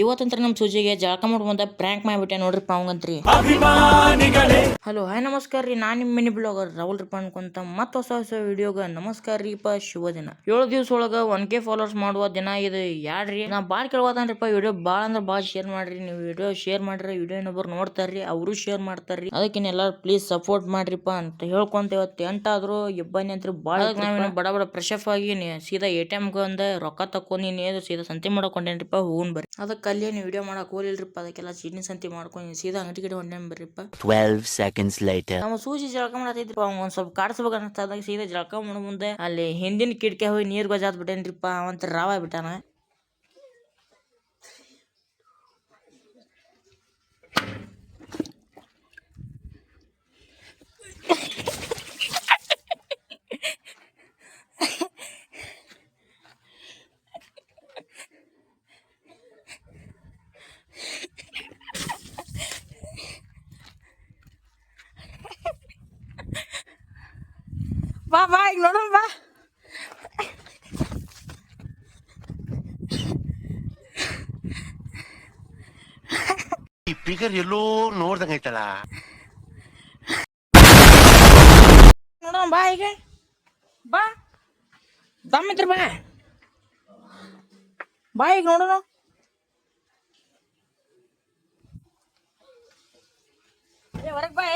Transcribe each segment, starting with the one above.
ಇವತ್ತಂತ್ರ ನಮ್ಮ ಸೂಜಿಗೆ ಜಳಕ ಮಾಡಿ ಬಂದ ಪ್ರ್ಯಾಂಕ್ ಮಾಡಿಬಿಟ್ಟೆ ನೋಡ್ರಿಪ್ಪ ಅವಂಗಂತ್ರಿ. ಹಲೋ ಹಾಯ್ ನಮಸ್ಕಾರ ರೀ, ನಾನು ನಿಮ್ಮ ಮಿನಿ ಬ್ಲಾಗರ್ ರಾಹುಲ್ ರೀಪ ಅನ್ಕೊಂತ ಮತ್ತೆ ಹೊಸ ವಿಡಿಯೋಗ ನಮಸ್ಕಾರ ರೀಪ, ಶುಭ ದಿನ. 7 ದಿವಸ ಒಳಗ 1K ಫಾಲೋವರ್ಸ್ ಮಾಡುವ ದಿನ ಇದು ಯಾಡ್ರಿ. ನಾ ಬಾಳ್ ಕೇಳ್ಬೋದನ್ರಿಪ್ಪ, ವಿಡಿಯೋ ಭಾಳ ಅಂದ್ರೆ ಭಾಳ ಶೇರ್ ಮಾಡ್ರಿ. ನೀವು ವಿಡಿಯೋ ಶೇರ್ ಮಾಡ್ರಿ, ವಿಡಿಯೋ ಇನ್ನೊಬ್ರು ನೋಡ್ತಾರ್ರಿ, ಅವರು ಶೇರ್ ಮಾಡ್ತಾರ್ರಿ. ಅದಕ್ಕೆ ಎಲ್ಲಾರು ಪ್ಲೀಸ್ ಸಪೋರ್ಟ್ ಮಾಡ್ರಿಪ್ಪ ಅಂತ ಹೇಳ್ಕೊಂತ ಇವತ್ತು 8 ಆದ್ರೂ ಇಬ್ಬನಿ ಅಂತ ಭಾಳ ನಾವೇನು ಬಡ ಬಡ ಫ್ರೆಶ್ ಆಗಿ ಸೀದಾ ATM ಬಂದ ರೊಕ್ಕ ತಕೊಂಡಿ ಸೀದಾ ಸಂತಿ ಮಾಡಕೊಂಡೇನ್ರಿಪ್ಪ. ಹೂನ್ ಬರ್ರಿ. ಅದಕ್ಕೆ ಅಲ್ಲಿ ವಿಡಿಯೋ ಮಾಡಕ್ ಹೋಲಿಲ್ರಿಪ್ಪ, ಅದಕ್ಕೆಲ್ಲ ಚೀನಿ ಸಂತಿ ಮಾಡ್ಕೊಂಡು ಸೀದಾ ಅಂಗಡಿ ಕಡೆ ಹೊಂಡೇನ್ ಬರ್ರಿಪ್ಪ. 12 seconds later. ನಮ್ಮ ಸೂಜಿ ಜಳಕ ಮಾಡತ್ತಿದ್ರಿಪ್ಪ, ಅವ್ ಒಂದ್ ಸ್ವಲ್ಪ ಕಾಡ್ಸ್ಬೇಕು ಅನಿಸ್ತದಾಗ ಸೀದಾ ಜಳಕ ಮಾಡೋ ಮುಂದೆ ಅಲ್ಲಿ ಹಿಂದಿನ ಕಿಟಕಿ ಹೋಗಿ ನೀರ್ ಗೊಜಾತ್ ಬಿಟ್ಟೇನ್ರಿಪ್ಪ. ಅವಂತ ರಾವ ಬಿಟ್ಟಾನ. ಬಾ ಬಾ ಈಗ ನೋಡೋಣ ಬಾ. ಈ ಫಿಗರ್ ಎಲ್ಲೋ ನೋಡ್ದಂಗೈತಲ್ಲ. ನೋಡೋಣ ಬಾ ಈಗ, ಬಾ ದಮ್ಮಿತ್ರ ಬಾ, ಬಾ ಈಗ ನೋಡೋಣ. ಹೊರಗೆ ಬಾ.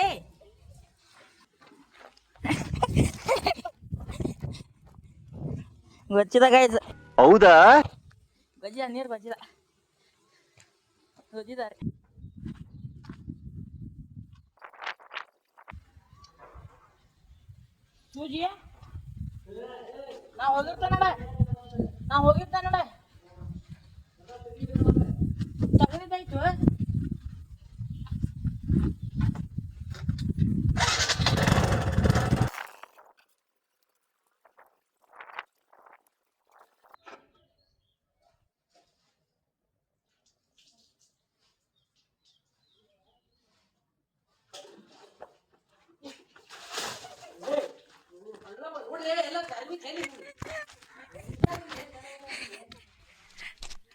ಗೊಚ್ಚಿದಾಗ ಹೌದಾ? ಗೊಜ್ಜಿದ ನೀರು ಗೊಜ್ಜಿದಾರೆ. ಸೂಜಿ ನಾ ಹೋಗಿರ್ತಾನ ನೋಡ, ತಗದಿದ್ದಾಯ್ತು.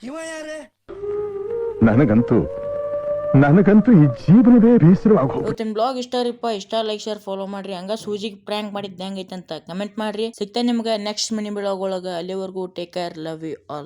ಇವ ಯಾರೇ? ನನಗಂತೂ ಈ ಜೀವನವೇ ಬೇಸರವಾಗೋ. ಇವತ್ತಿನ ಬ್ಲಾಗ್ ಇಷ್ಟ ರೀಪ್ಪ, ಇಷ್ಟ ಲೈಕ್ ಶೇರ್ ಫಾಲೋ ಮಾಡ್ರಿ. ಹಂಗ ಸೂಜಿಗೆ ಪ್ರ್ಯಾಂಕ್ ಮಾಡಿದ್ದು ಹೆಂಗೈತೆ ಅಂತ ಕಮೆಂಟ್ ಮಾಡ್ರಿ. ಸಿಗ್ತೇನೆ ನಿಮ್ಗೆ ನೆಕ್ಸ್ಟ್ ಮಿನಿ ಬ್ಲಾಗ್ ಒಳಗ. ಅಲ್ಲಿವರೆಗೂ take care, love you all.